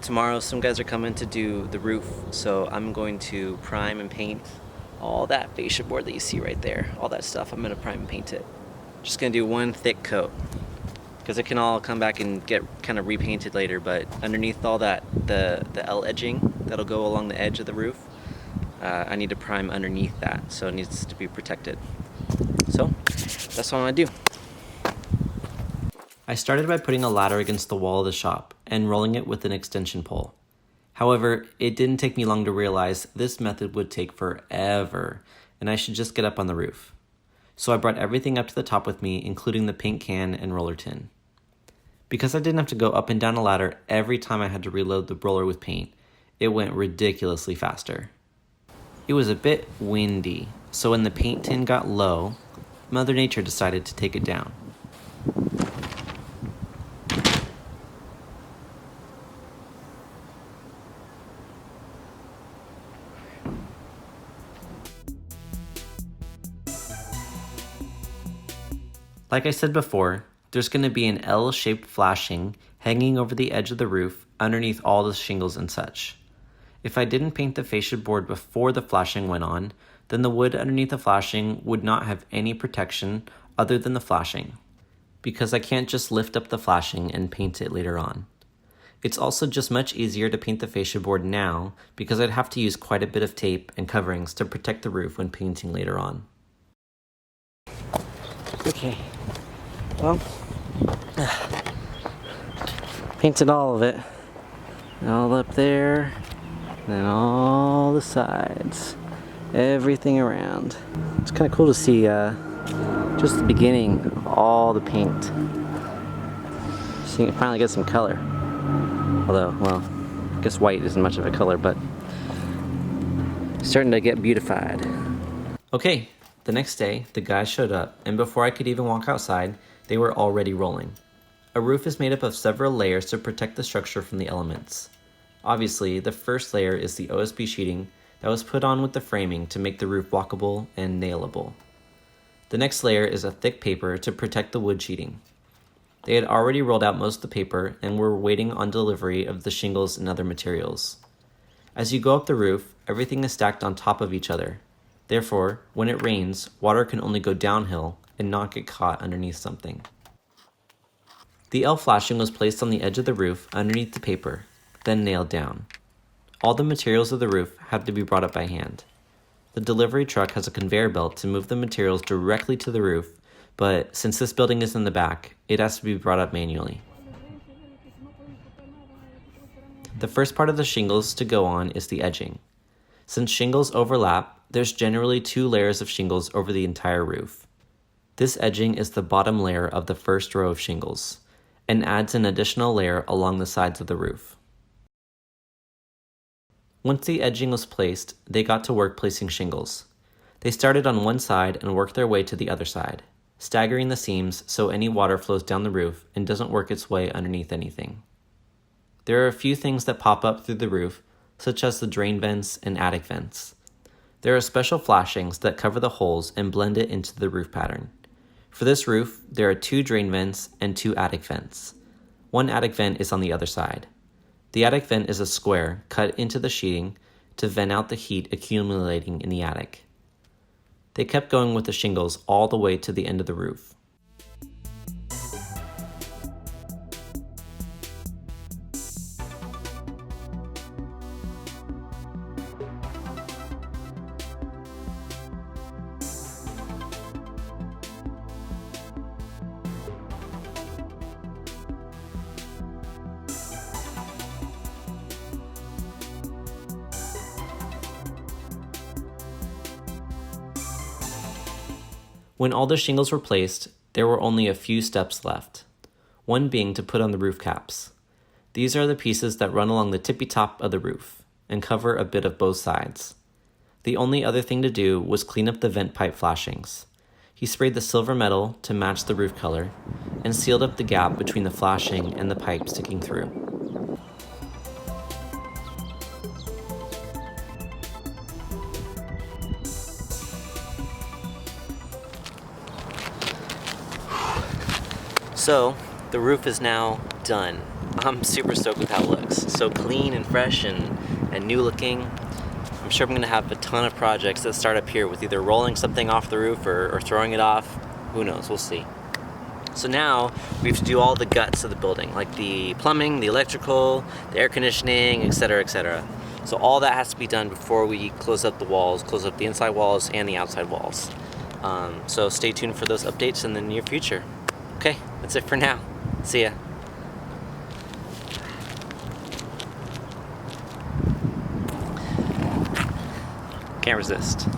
tomorrow some guys are coming to do the roof, so I'm going to prime and paint all that fascia board that you see right there. All that stuff, I'm gonna prime and paint it. Just gonna do one thick coat, because it can all come back and get kind of repainted later, but underneath all that, the L edging that'll go along the edge of the roof, I need to prime underneath that, so it needs to be protected. So, that's what I'm gonna do. I started by putting a ladder against the wall of the shop and rolling it with an extension pole. However, it didn't take me long to realize this method would take forever, and I should just get up on the roof. So I brought everything up to the top with me, including the paint can and roller tin. Because I didn't have to go up and down a ladder every time I had to reload the roller with paint, it went ridiculously faster. It was a bit windy, so when the paint tin got low, Mother Nature decided to take it down. Like I said before, there's going to be an L-shaped flashing hanging over the edge of the roof underneath all the shingles and such. If I didn't paint the fascia board before the flashing went on, then the wood underneath the flashing would not have any protection other than the flashing, because I can't just lift up the flashing and paint it later on. It's also just much easier to paint the fascia board now because I'd have to use quite a bit of tape and coverings to protect the roof when painting later on. Okay, well, painted all of it, all up there, and all the sides, everything around. It's kind of cool to see just the beginning of all the paint. So you can finally get some color. Although, well, I guess white isn't much of a color, but starting to get beautified. Okay. The next day, the guys showed up, and before I could even walk outside, they were already rolling. A roof is made up of several layers to protect the structure from the elements. Obviously, the first layer is the OSB sheeting that was put on with the framing to make the roof walkable and nailable. The next layer is a thick paper to protect the wood sheeting. They had already rolled out most of the paper and were waiting on delivery of the shingles and other materials. As you go up the roof, everything is stacked on top of each other. Therefore, when it rains, water can only go downhill and not get caught underneath something. The L flashing was placed on the edge of the roof underneath the paper, then nailed down. All the materials of the roof have to be brought up by hand. The delivery truck has a conveyor belt to move the materials directly to the roof, but since this building is in the back, it has to be brought up manually. The first part of the shingles to go on is the edging. Since shingles overlap, there's generally 2 layers of shingles over the entire roof. This edging is the bottom layer of the first row of shingles, and adds an additional layer along the sides of the roof. Once the edging was placed, they got to work placing shingles. They started on one side and worked their way to the other side, staggering the seams so any water flows down the roof and doesn't work its way underneath anything. There are a few things that pop up through the roof, such as the drain vents and attic vents. There are special flashings that cover the holes and blend it into the roof pattern. For this roof, there are 2 drain vents and 2 attic vents. One attic vent is on the other side. The attic vent is a square cut into the sheeting to vent out the heat accumulating in the attic. They kept going with the shingles all the way to the end of the roof. When all the shingles were placed, there were only a few steps left, one being to put on the roof caps. These are the pieces that run along the tippy top of the roof and cover a bit of both sides. The only other thing to do was clean up the vent pipe flashings. He sprayed the silver metal to match the roof color and sealed up the gap between the flashing and the pipe sticking through. So, the roof is now done. I'm super stoked with how it looks. So clean and fresh and new looking. I'm sure I'm gonna have a ton of projects that start up here with either rolling something off the roof or throwing it off. Who knows, we'll see. So now we have to do all the guts of the building, like the plumbing, the electrical, the air conditioning, etc., etc. So all that has to be done before we close up the walls, close up the inside walls and the outside walls. So stay tuned for those updates in the near future. Okay, that's it for now. See ya. Can't resist.